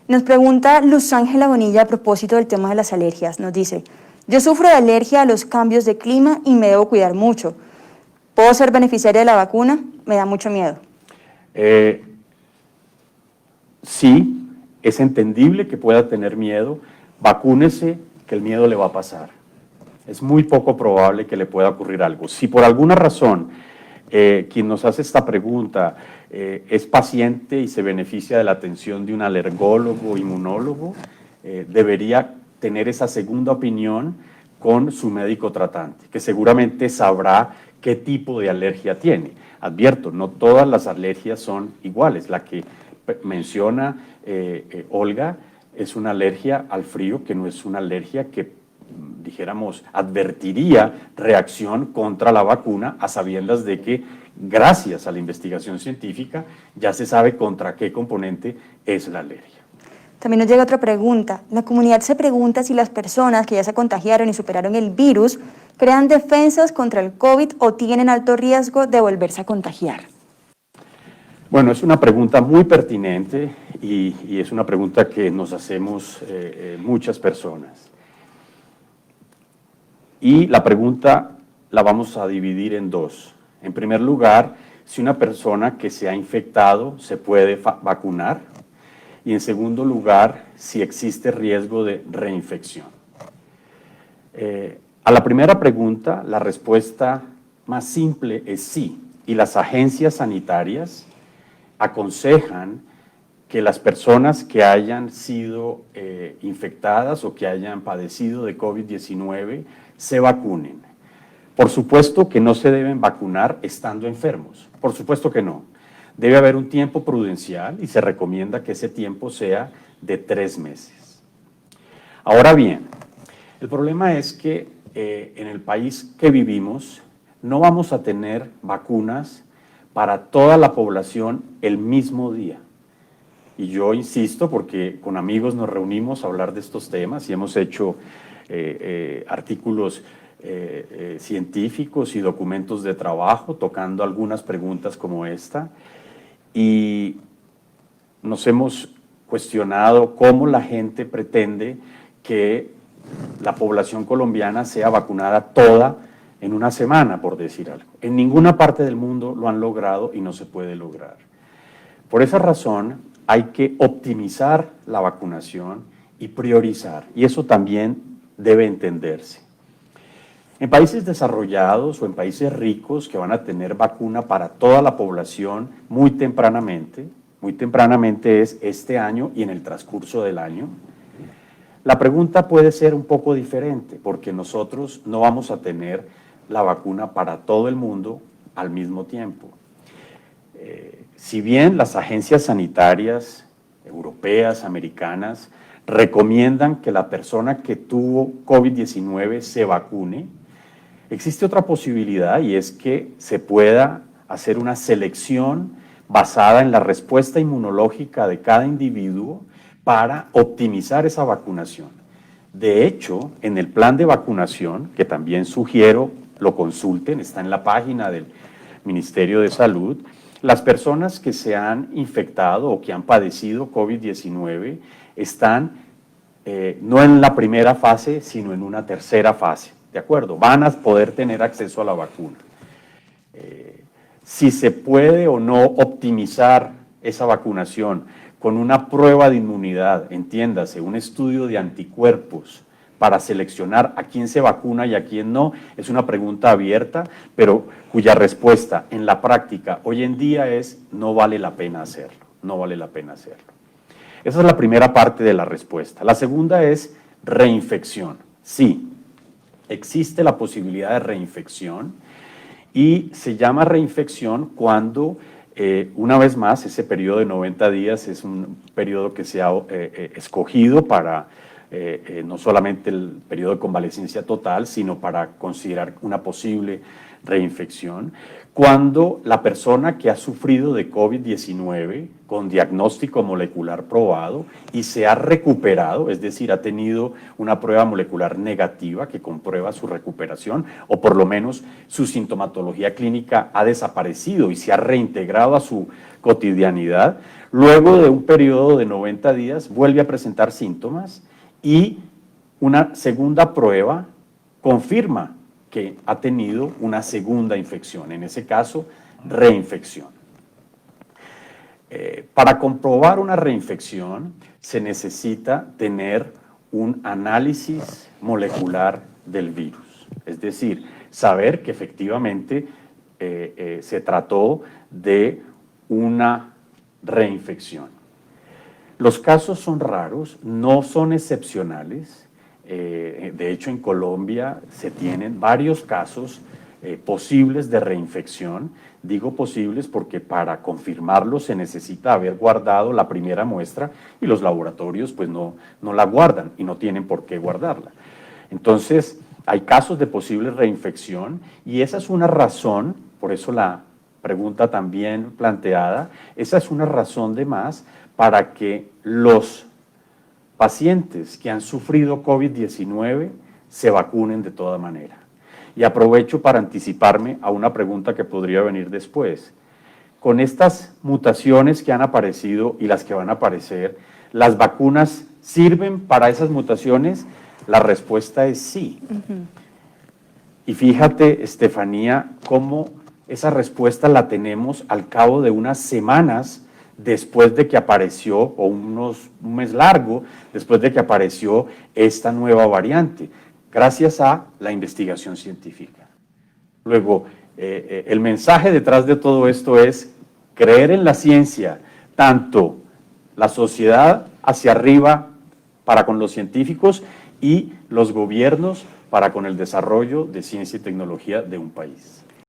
Nos pregunta Luz Ángela Bonilla a propósito del tema de las alergias. Nos dice, yo sufro de alergia a los cambios de clima y me debo cuidar mucho. ¿Puedo ser beneficiaria de la vacuna? Me da mucho miedo. Sí, es entendible que pueda tener miedo. Vacúnese, que el miedo le va a pasar. Es muy poco probable que le pueda ocurrir algo. Si por alguna razón quien nos hace esta pregunta es paciente y se beneficia de la atención de un alergólogo o inmunólogo, debería tener esa segunda opinión con su médico tratante, que seguramente sabrá qué tipo de alergia tiene. Advierto, no todas las alergias son iguales. La que menciona Olga es una alergia al frío, que no es una alergia que, dijéramos, advertiría reacción contra la vacuna, a sabiendas de que, gracias a la investigación científica, ya se sabe contra qué componente es la alergia. También nos llega otra pregunta. La comunidad se pregunta si las personas que ya se contagiaron y superaron el virus crean defensas contra el COVID o tienen alto riesgo de volverse a contagiar. Bueno, es una pregunta muy pertinente y es una pregunta que nos hacemos muchas personas. Y la pregunta la vamos a dividir en dos. En primer lugar, si una persona que se ha infectado se puede vacunar. Y en segundo lugar, si existe riesgo de reinfección. A la primera pregunta, la respuesta más simple es sí. Y las agencias sanitarias aconsejan que las personas que hayan sido infectadas o que hayan padecido de COVID-19 se vacunen. Por supuesto que no se deben vacunar estando enfermos, por supuesto que no. Debe haber un tiempo prudencial y se recomienda que ese tiempo sea de 3 meses. Ahora bien, el problema es que en el país que vivimos no vamos a tener vacunas para toda la población el mismo día. Y yo insisto, porque con amigos nos reunimos a hablar de estos temas y hemos hecho artículos científicos y documentos de trabajo tocando algunas preguntas como esta, y nos hemos cuestionado cómo la gente pretende que la población colombiana sea vacunada toda en una semana, por decir algo. En ninguna parte del mundo lo han logrado y no se puede lograr. Por esa razón hay que optimizar la vacunación y priorizar, y eso también debe entenderse. En países desarrollados o en países ricos que van a tener vacuna para toda la población muy tempranamente es este año y en el transcurso del año, la pregunta puede ser un poco diferente porque nosotros no vamos a tener la vacuna para todo el mundo al mismo tiempo. Si bien las agencias sanitarias europeas, americanas, recomiendan que la persona que tuvo COVID-19 se vacune, existe otra posibilidad y es que se pueda hacer una selección basada en la respuesta inmunológica de cada individuo para optimizar esa vacunación. De hecho, en el plan de vacunación, que también sugiero lo consulten, está en la página del Ministerio de Salud, las personas que se han infectado o que han padecido COVID-19 están no en la primera fase, sino en una tercera fase. ¿De acuerdo? Van a poder tener acceso a la vacuna. Si se puede o no optimizar esa vacunación con una prueba de inmunidad, entiéndase, un estudio de anticuerpos para seleccionar a quién se vacuna y a quién no, es una pregunta abierta, pero cuya respuesta en la práctica hoy en día es no vale la pena hacerlo, no vale la pena hacerlo. Esa es la primera parte de la respuesta. La segunda es reinfección. Sí, existe la posibilidad de reinfección y se llama reinfección cuando, una vez más, ese periodo de 90 días es un periodo que se ha escogido para no solamente el periodo de convalecencia total, sino para considerar una posible reinfección, cuando la persona que ha sufrido de COVID-19 con diagnóstico molecular probado y se ha recuperado, es decir, ha tenido una prueba molecular negativa que comprueba su recuperación, o por lo menos su sintomatología clínica ha desaparecido y se ha reintegrado a su cotidianidad, luego de un periodo de 90 días vuelve a presentar síntomas y una segunda prueba confirma que ha tenido una segunda infección, en ese caso, reinfección. Para comprobar una reinfección se necesita tener un análisis molecular del virus, es decir, saber que efectivamente se trató de una reinfección. Los casos son raros, no son excepcionales. De hecho, en Colombia se tienen varios casos posibles de reinfección. Digo posibles porque para confirmarlo se necesita haber guardado la primera muestra y los laboratorios pues no la guardan y no tienen por qué guardarla. Entonces, hay casos de posible reinfección y esa es una razón, por eso la pregunta también planteada, esa es una razón de más para que los pacientes que han sufrido COVID-19 se vacunen de toda manera. Y aprovecho para anticiparme a una pregunta que podría venir después. Con estas mutaciones que han aparecido y las que van a aparecer, ¿las vacunas sirven para esas mutaciones? La respuesta es sí. Y fíjate, Estefanía, cómo esa respuesta la tenemos al cabo de unas semanas después de que apareció, o un mes largo, después de que apareció esta nueva variante, gracias a la investigación científica. Luego, el mensaje detrás de todo esto es creer en la ciencia, tanto la sociedad hacia arriba para con los científicos y los gobiernos para con el desarrollo de ciencia y tecnología de un país.